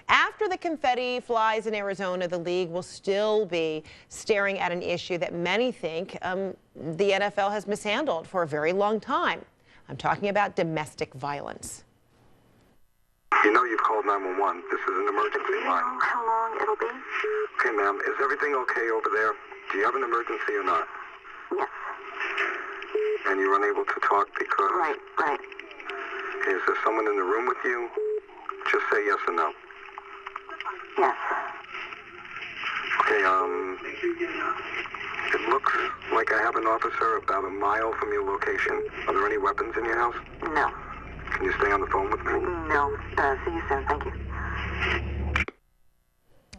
After the confetti flies in Arizona, the league will still be staring at an issue that many think the NFL has mishandled for a very long time. I'm talking about domestic violence. You know you've called 911. This is an emergency line. How long it'll be? Okay, ma'am. Is everything okay over there? Do you have an emergency or not? Yes. And you're unable to talk because... Right. Is there someone in the room with you? Just say yes or no. Yes. Okay, it looks like I have an officer about a mile from your location. Are there any weapons in your house? No. Can you stay on the phone with me? No. See you soon. Thank you.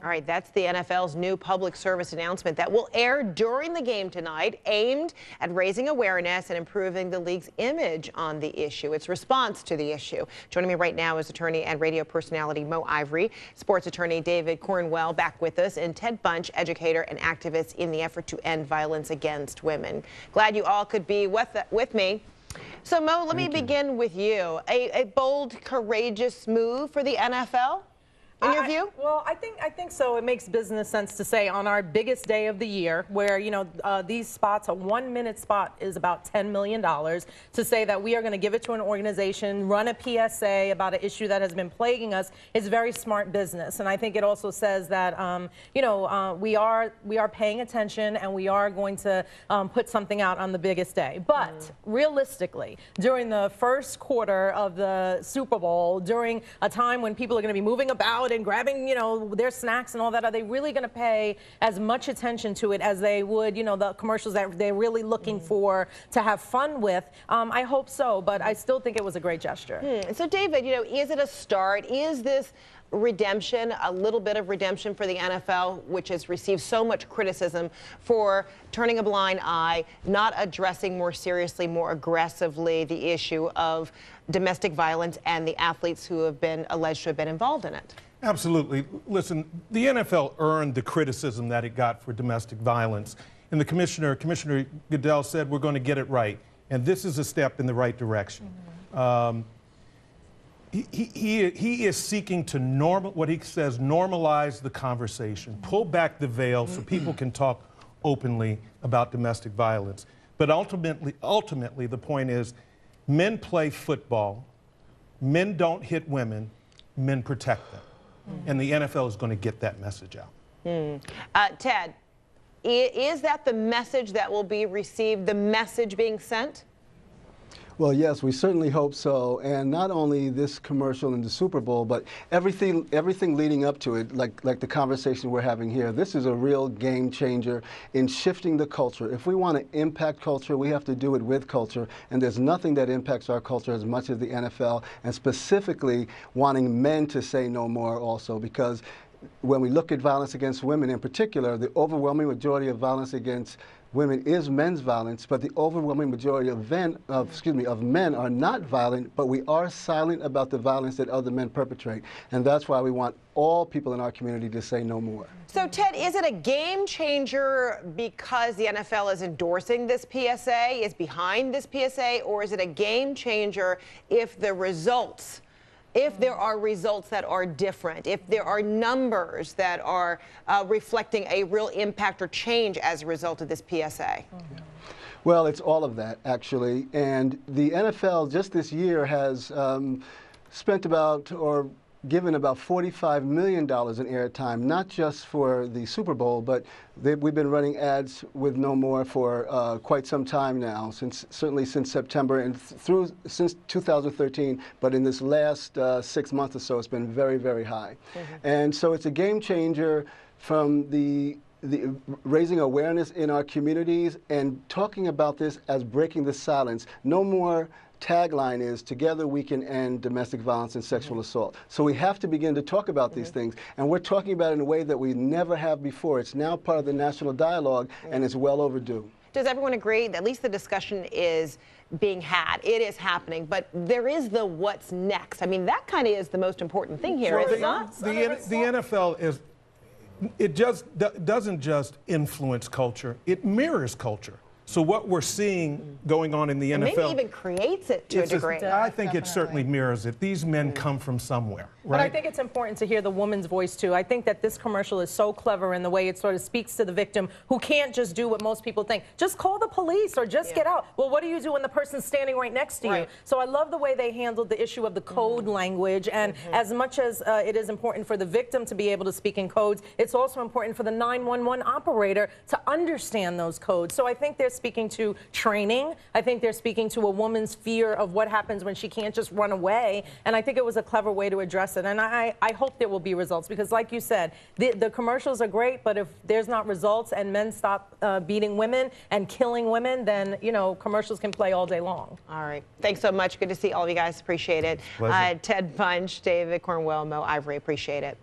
All right, that's the NFL's new public service announcement that will air during the game tonight, aimed at raising awareness and improving the league's image on the issue, its response to the issue. Joining me right now is attorney and radio personality Mo Ivory, sports attorney David Cornwell back with us, and Ted Bunch, educator and activist in the effort to end violence against women. Glad you all could be with me. So, Mo, let me begin with you. A bold, courageous move for the NFL? In your view? Well, I think so. It makes business sense to say on our biggest day of the year, where these spots, a 1-minute spot is about $10 million, to say that we are going to give it to an organization, run a PSA about an issue that has been plaguing us, is very smart business. And I think it also says that we are paying attention and we are going to put something out on the biggest day. But realistically, during the first quarter of the Super Bowl, during a time when people are going to be moving about and grabbing, their snacks and all that, are they really going to pay as much attention to it as they would, the commercials that they're really looking for to have fun with? I hope so, but I still think it was a great gesture. So, David, is it a start? Is this redemption, a little bit of redemption for the NFL, which has received so much criticism for turning a blind eye, not addressing more seriously, more aggressively the issue of domestic violence and the athletes who have been alleged to have been involved in it? Absolutely. Listen, the NFL earned the criticism that it got for domestic violence. And the Commissioner Goodell said, we're going to get it right. And this is a step in the right direction. He is seeking to what he says, normalize the conversation, pull back the veil so people can talk openly about domestic violence. But ultimately, the point is, men play football, men don't hit women, men protect them. And the NFL is going to get that message out. Ted, is that the message that will be received, the message being sent? Well, yes, we certainly hope so. And not only this commercial in the Super Bowl, but everything leading up to it, like the conversation we're having here. This is a real game changer in shifting the culture. If we want to impact culture, we have to do it with culture. And there's nothing that impacts our culture as much as the NFL, and specifically wanting men to say no more also, because when we look at violence against women in particular, the overwhelming majority of violence against women is men's violence, but the overwhelming majority of men are not violent, but we are silent about the violence that other men perpetrate. And that's why we want all people in our community to say no more. So, Ted, is it a game changer because the NFL is endorsing this PSA, is behind this PSA, or is it a game changer if there are results that are different, if there are numbers that are reflecting a real impact or change as a result of this PSA? Well, it's all of that, actually. And the NFL just this year has spent given about $45 million in airtime, not just for the Super Bowl, but we've been running ads with No More for quite some time now, certainly since September and since 2013. But in this last 6 months or so, it's been very, very high. And so it's a game changer from the raising awareness in our communities and talking about this as breaking the silence. No More tagline is, together we can end domestic violence and sexual assault. So we have to begin to talk about these things, and we're talking about it in a way that we never have before. It's now part of the national dialogue, and it's well overdue. Does everyone agree that at least the discussion is being had? It is happening, but there is the what's next. I mean, that kind of is the most important thing here, is it not? The NFL doesn't just influence culture, it mirrors culture. So what we're seeing going on in the And NFL, maybe even creates it to a degree. I think it certainly mirrors it. These men come from somewhere, right? But I think it's important to hear the woman's voice, too. I think that this commercial is so clever in the way it sort of speaks to the victim who can't just do what most people think. Just call the police or just get out. Well, what do you do when the person's standing right next to you? So I love the way they handled the issue of the code language. And as much as it is important for the victim to be able to speak in codes, it's also important for the 911 operator to understand those codes. So I think they're speaking to training. I think they're speaking to a woman's fear of what happens when she can't just run away. And I think it was a clever way to address it. And I hope there will be results because, like you said, the commercials are great, but if there's not results and men stop beating women and killing women, then, you know, commercials can play all day long. All right. Thanks so much. Good to see all of you guys. Appreciate it. Ted Bunch, David Cornwell, Mo Ivory. Appreciate it.